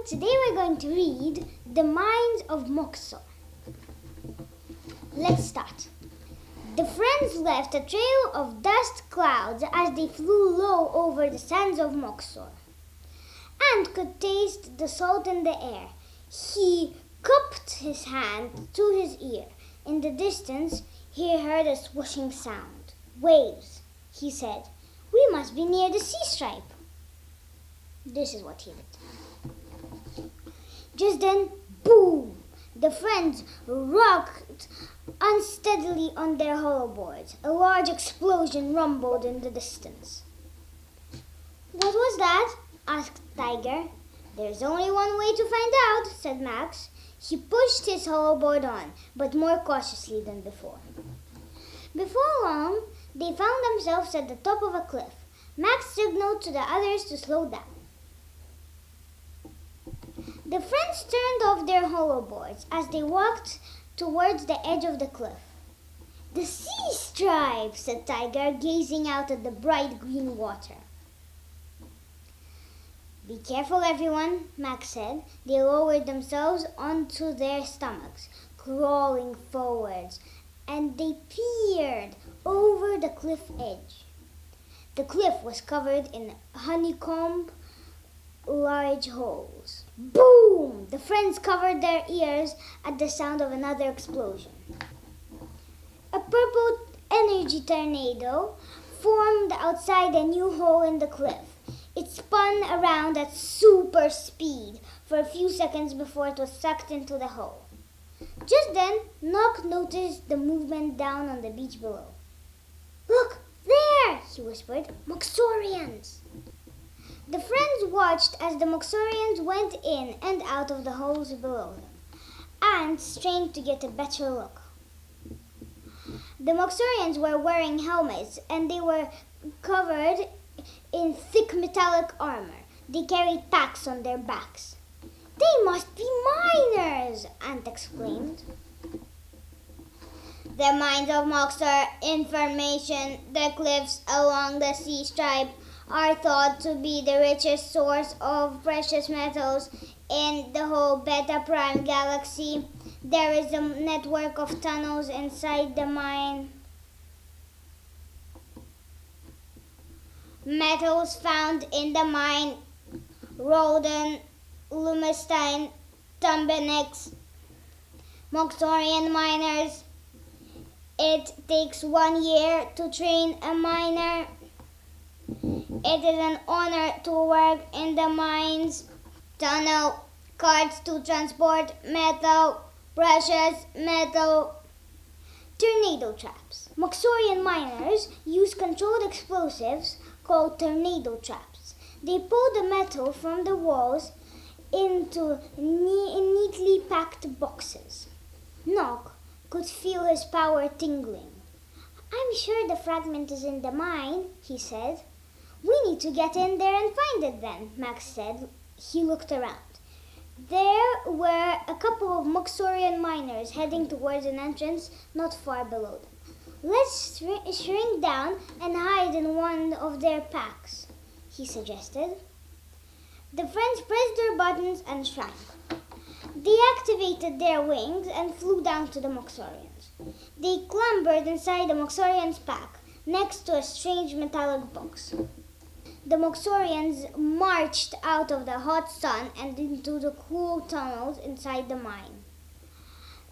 Today we're going to read The Minds of Moxor. Let's start. The friends left a trail of dust clouds as they flew low over the sands of Moxor. Ant could taste the salt in the air. He cupped his hand to his ear. In the distance, he heard a swooshing sound. Waves, he said. We must be near the sea stripe. This is what he did. Just then, boom! The friends rocked unsteadily on their hoverboards. A large explosion rumbled in the distance. What was that? Asked Tiger. There's only one way to find out, said Max. He pushed his hoverboard on, but more cautiously than before. Before long, they found themselves at the top of a cliff. Max signaled to the others to slow down. The friends turned off their hoverboards as they walked towards the edge of the cliff. The sea stripe, said Tiger, gazing out at the bright green water. Be careful, everyone, Max said. They lowered themselves onto their stomachs, crawling forwards, and they peered over the cliff edge. The cliff was covered in honeycomb large holes. Boom! The friends covered their ears at the sound of another explosion. A purple energy tornado formed outside a new hole in the cliff. It spun around at super speed for a few seconds before it was sucked into the hole. Just then, Nock noticed the movement down on the beach below. Look, there, he whispered. Moxorians! The friends watched as the Moxorians went in and out of the holes below them. Ant strained to get a better look. The Moxorians were wearing helmets and they were covered in thick metallic armor. They carried packs on their backs. They must be miners, Ant exclaimed. The Minds of Moxor information, the cliffs along the sea stripe are thought to be the richest source of precious metals in the whole Beta Prime galaxy. There is a network of tunnels inside the mine. Metals found in the mine: Rhoden, Lumestein, Tumbenix, Moxorian miners. It takes 1 year to train a miner. It is an honor to work in the mines. Tunnel, carts to transport metal, precious metal. Tornado traps. Moxorian miners use controlled explosives called tornado traps. They pull the metal from the walls into neatly packed boxes. Nock could feel his power tingling. I'm sure the fragment is in the mine, he said. We need to get in there and find it then, Max said. He looked around. There were a couple of Moxorian miners heading towards an entrance not far below them. Let's shrink down and hide in one of their packs, he suggested. The friends pressed their buttons and shrank. They activated their wings and flew down to the Moxorians. They clambered inside the Moxorians' pack, next to a strange metallic box. The Moxorians marched out of the hot sun and into the cool tunnels inside the mine.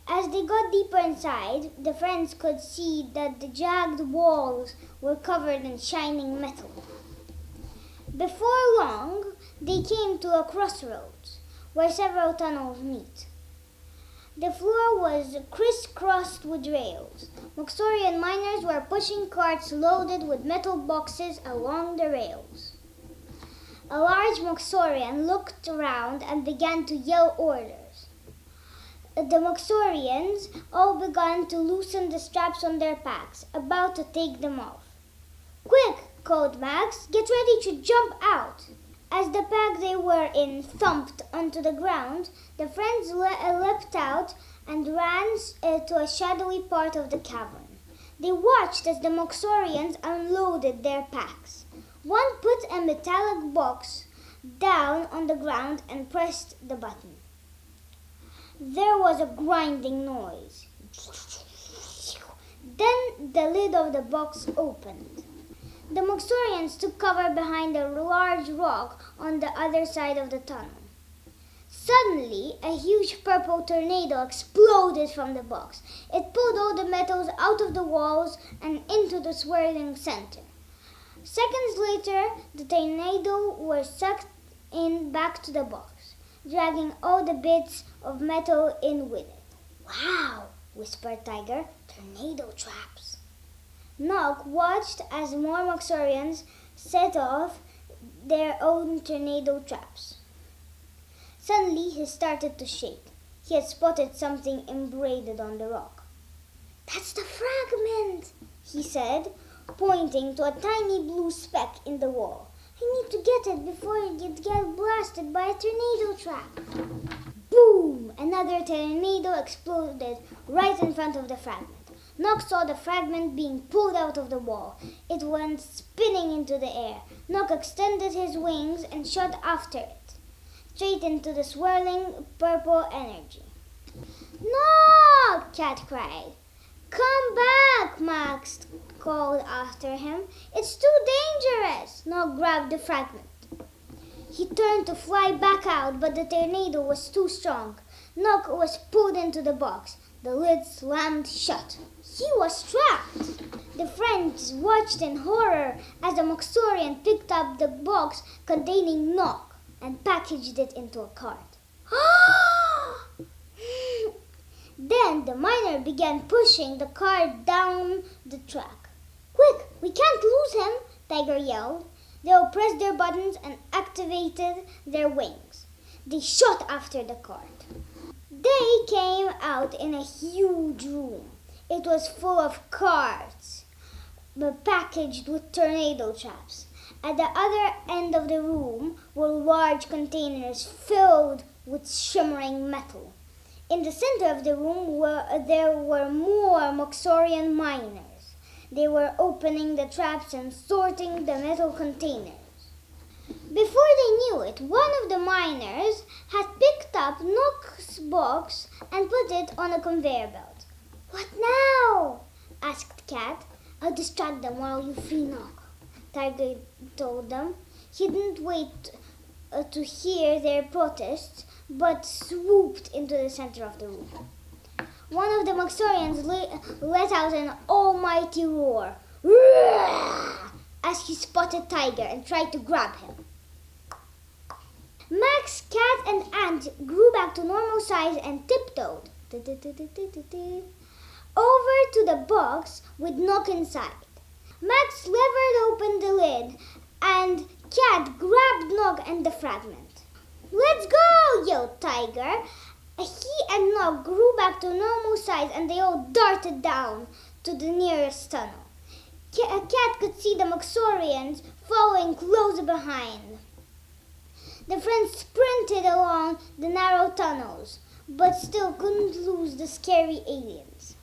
As they got deeper inside, the friends could see that the jagged walls were covered in shining metal. Before long, they came to a crossroads where several tunnels meet. The floor was crisscrossed with rails. Moxorian miners were pushing carts loaded with metal boxes along the rails. A large Moxorian looked around and began to yell orders. The Moxorians all began to loosen the straps on their packs, about to take them off. Quick, called Max, get ready to jump out. As the pack they were in thumped onto the ground, the friends leapt out and ran to a shadowy part of the cavern. They watched as the Moxorians unloaded their packs. One put a metallic box down on the ground and pressed the button. There was a grinding noise. Then the lid of the box opened. The Moxorians took cover behind a large rock on the other side of the tunnel. Suddenly, a huge purple tornado exploded from the box. It pulled all the metals out of the walls and into the swirling center. Seconds later, the tornado was sucked in back to the box, dragging all the bits of metal in with it. "Wow," whispered Tiger. "Tornado traps." Nog watched as more Moxorians set off their own tornado traps. Suddenly he started to shake. He had spotted something embedded on the rock. "That's the fragment," he said, pointing to a tiny blue speck in the wall. "I need to get it before it gets blasted by a tornado trap." Boom! Another tornado exploded right in front of the fragment. Nog saw the fragment being pulled out of the wall. It went spinning into the air. Nog extended his wings and shot after it, straight into the swirling purple energy. "Nog!" Cat cried. "Come back!" Max called after him. "It's too dangerous!" Nog grabbed the fragment. He turned to fly back out, but the tornado was too strong. Nog was pulled into the box. The lid slammed shut. He was trapped. The friends watched in horror as the Moxorian picked up the box containing Nog and packaged it into a cart. Then the miner began pushing the cart down the track. "Quick, we can't lose him," Tiger yelled. They all pressed their buttons and activated their wings. They shot after the cart. They came out in a huge room. It was full of carts, but packaged with tornado traps. At the other end of the room were large containers filled with shimmering metal. In the center of the room there were more Moxorian miners. They were opening the traps and sorting the metal containers. Before they knew it, one of the miners had picked up Nog's box and put it on a conveyor belt. "What now?" asked Cat. "I'll distract them while you free Nog," Tiger told them. He didn't wait to hear their protests, but swooped into the center of the room. One of the Moxorians let out an almighty roar as he spotted Tiger and tried to grab him. Max, Cat, and Ant grew back to normal size and tiptoed over to the box with Nog inside. Max levered open the lid and Cat grabbed Nog and the fragment. "Let's go!" yelled Tiger. He and Nog grew back to normal size and they all darted down to the nearest tunnel. Cat could see the Moxorians following close behind. The friends sprinted along the narrow tunnels, but still couldn't lose the scary aliens.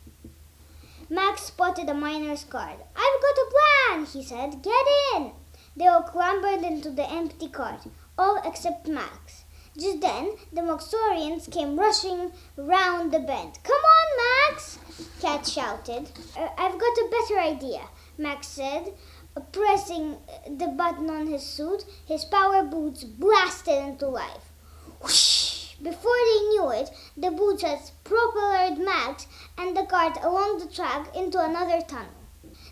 Max spotted a miner's cart. "I've got a plan," he said. "Get in!" They all clambered into the empty cart, all except Max. Just then, the Moxorians came rushing round the bend. "Come on, Max!" Cat shouted. "I've got a better idea," Max said, pressing the button on his suit. His power boots blasted into life. Whoosh! Before they knew it, the boots had propelled Max and the cart along the track into another tunnel.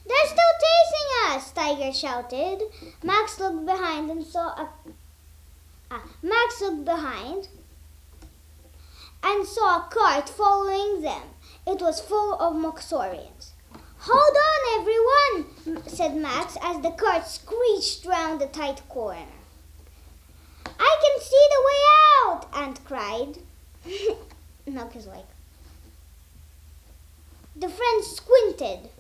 "They're still chasing us!" Tiger shouted. Max looked behind and saw a cart following them. It was full of Moxorians. "Hold on, everyone," said Max as the cart screeched round a tight corner. "I can see the way out!" Ant cried. Nog is like. The friends squinted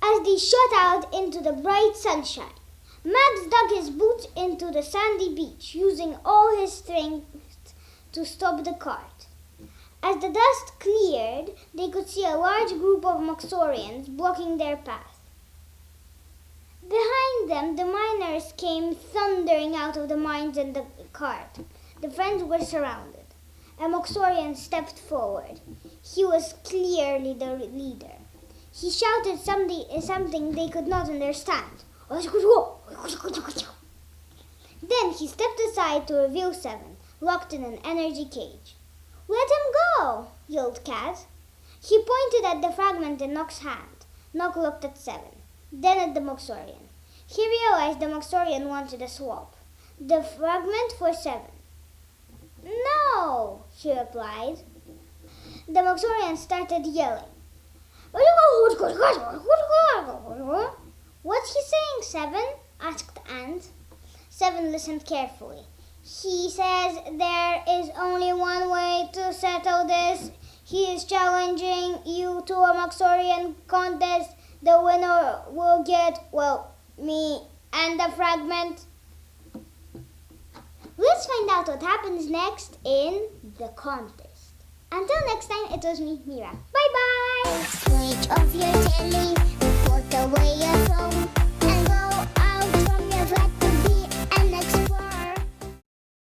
as they shot out into the bright sunshine. Max dug his boots into the sandy beach, using all his strength to stop the cart. As the dust cleared, they could see a large group of Moxorians blocking their path. Behind them, the miners came thundering out of the mines in the cart. The friends were surrounded. A Moxorian stepped forward. He was clearly the leader. He shouted something they could not understand. Then he stepped aside to reveal Seven, locked in an energy cage. "Let him go!" yelled Cat. He pointed at the fragment in Nock's hand. Nock looked at Seven, then at the Moxorian. He realized the Moxorian wanted a swap. The fragment for Seven. "No," he replied. The Moxorian started yelling. "What's he saying, Seven?" asked Ant. Seven listened carefully. "He says there is only one way to settle this. He is challenging you to a Moxorian contest. The winner will get, me and the fragment." Let's find out what happens next in the contest. Until next time, it was me, Mira. Bye-bye! Switch off your telly, put away your